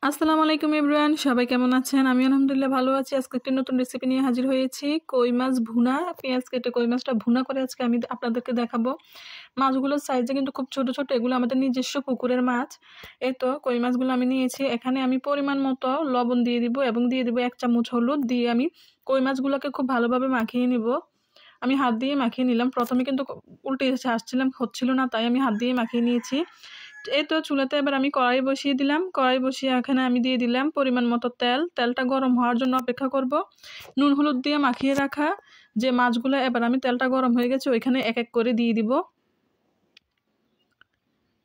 আসসালামু আলাইকুম এভরিওয়ান, সবাই কেমন আছেন? আমি আলহামদুলিল্লাহ ভালো আছি। আজকে একটি নতুন রেসিপি নিয়ে হাজির হয়েছি। কই মাছ ভুনা, পেঁয়াজ কেটে কই মাছটা ভুনা করে আজকে আমি আপনাদেরকে দেখাবো। মাছগুলোর সাইজে কিন্তু খুব ছোট ছোট, এগুলো আমাদের নিজস্ব পুকুরের মাছ। এই তো কই মাছগুলো আমি নিয়েছি। এখানে আমি পরিমাণ মতো লবণ দিয়ে দিব এবং দিয়ে দিব 1 চামচ হলুদ। দিয়ে আমি কই মাছগুলোকে খুব ভালোভাবে মাখিয়ে নিব। আমি হাত দিয়ে মাখিয়ে নিলাম। প্রথমে কিন্তু উল্টে আসছিলাম, হচ্ছিল না, তাই আমি হাত দিয়ে মাখিয়ে নিয়েছি। এই তো চুলাতে এবার আমি কড়াই বসিয়ে দিলাম। কড়াই বসিয়ে এখানে আমি দিয়ে দিলাম পরিমাণ মতো তেল। তেলটা গরম হওয়ার জন্য অপেক্ষা করব। নুন হলুদ দিয়ে মাখিয়ে রাখা যে মাছগুলো, এবার আমি তেলটা গরম হয়ে গেছে ওইখানে এক এক করে দিয়ে দিব।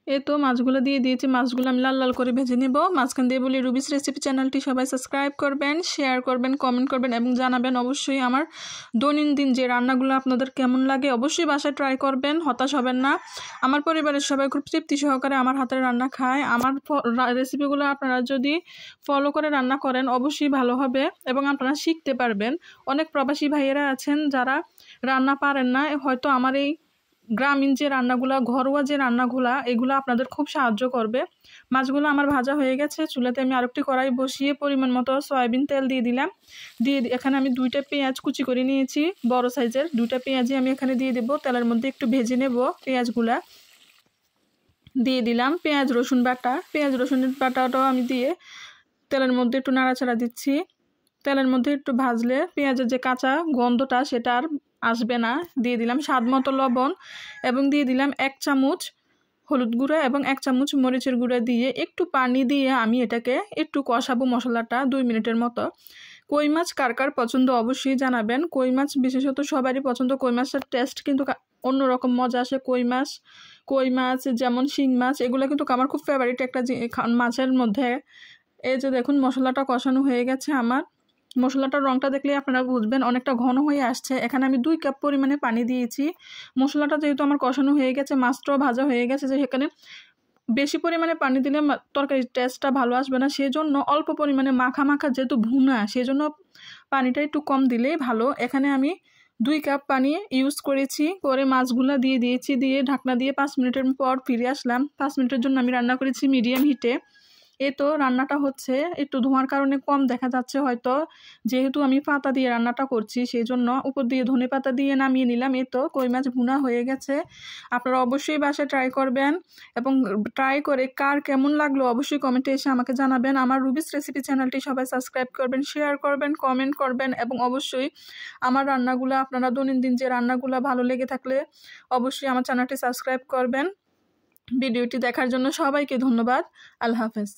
এই তো মাছগুলো দিয়ে দিয়েছি। মাছগুলো আমি লাল লাল করে ভেজে নেব। মাঝখান দিয়ে বলি, রুবিস রেসিপি চ্যানেলটি সবাই সাবস্ক্রাইব করবেন, শেয়ার করবেন, কমেন্ট করবেন এবং জানাবেন অবশ্যই আমার দৈনন্দিন যে রান্নাগুলো আপনাদের কেমন লাগে। অবশ্যই বাসায় ট্রাই করবেন, হতাশ হবেন না। আমার পরিবারের সবাই খুব তৃপ্তি সহকারে আমার হাতের রান্না খায়। আমার রেসিপিগুলো আপনারা যদি ফলো করে রান্না করেন অবশ্যই ভালো হবে এবং আপনারা শিখতে পারবেন। অনেক প্রবাসী ভাইয়েরা আছেন যারা রান্না পারেন না, হয়তো আমার এই গ্রামীণ যে রান্নাগুলা, ঘরোয়া যে রান্নাগুলা, এগুলো আপনাদের খুব সাহায্য করবে। মাছগুলো আমার ভাজা হয়ে গেছে। চুলাতে আমি আরেকটি কড়াই বসিয়ে পরিমাণ মতো সয়াবিন তেল দিয়ে দিলাম। এখানে আমি 2টা পেঁয়াজ কুচি করে নিয়েছি, বড় সাইজের 2টা পেঁয়াজই আমি এখানে দিয়ে দেবো। তেলের মধ্যে একটু ভেজে নেব। পেঁয়াজগুলা দিয়ে দিলাম। পেঁয়াজ রসুন বাটাটাও আমি দিয়ে তেলের মধ্যে একটু নাড়াচাড়া দিচ্ছি। তেলের মধ্যে একটু ভাজলে পেঁয়াজের যে কাঁচা গন্ধটা সেটা আর আসবে না। দিয়ে দিলাম স্বাদ মতো লবণ এবং দিয়ে দিলাম 1 চামচ হলুদ গুঁড়া এবং 1 চামচ মরিচের গুঁড়া দিয়ে একটু পানি দিয়ে আমি এটাকে একটু কষাবো মশলাটা 2 মিনিটের মতো। কই মাছ কার কার পছন্দ অবশ্যই জানাবেন। কই মাছ বিশেষত সবারই পছন্দ। কই মাছের টেস্ট কিন্তু অন্যরকম মজা আসে। কই মাছ যেমন শিং মাছ, এগুলো কিন্তু আমার খুব ফেভারিট একটা মাছের মধ্যে। এই যে দেখুন মশলাটা কষানো হয়ে গেছে আমার। মশলাটার রঙটা দেখলে আপনারা বুঝবেন অনেকটা ঘন হয়ে আসছে। এখানে আমি 2 কাপ পরিমাণে পানি দিয়েছি। মশলাটা যেহেতু আমার কষানো হয়ে গেছে, মাছটাও ভাজা হয়ে গেছে, যে সেখানে বেশি পরিমাণে পানি দিলে তরকারির টেস্টটা ভালো আসবে না। সেজন্য অল্প পরিমাণে মাখা মাখা, যেহেতু ভুনা, সেজন্য পানিটা একটু কম দিলেই ভালো। এখানে আমি 2 কাপ পানি ইউজ করেছি। করে মাছগুলা দিয়ে দিয়েছি। দিয়ে ঢাকনা দিয়ে 5 মিনিটের পর ফিরে আসলাম। 5 মিনিটের জন্য আমি রান্না করেছি মিডিয়াম হিটে। এই তো রান্নাটা হচ্ছে, একটু ধোঁয়ার কারণে কম দেখা যাচ্ছে হয়তো, যেহেতু আমি পাতা দিয়ে রান্নাটা করছি সেই জন্য উপর দিয়ে ধনে পাতা দিয়ে নামিয়ে নিলাম। এই তো কই মাছ ভুনা হয়ে গেছে। আপনারা অবশ্যই বাসায় ট্রাই করবেন এবং ট্রাই করে কার কেমন লাগলো অবশ্যই কমেন্টে এসে আমাকে জানাবেন। আমার রুবিস রেসিপি চ্যানেলটি সবাই সাবস্ক্রাইব করবেন, শেয়ার করবেন, কমেন্ট করবেন এবং অবশ্যই আমার রান্নাগুলো, আপনারা দৈনন্দিন যে রান্নাগুলো ভালো লেগে থাকলে অবশ্যই আমার চ্যানেলটি সাবস্ক্রাইব করবেন। ভিডিওটি দেখার জন্য সবাইকে ধন্যবাদ। আল্লাহ হাফেজ।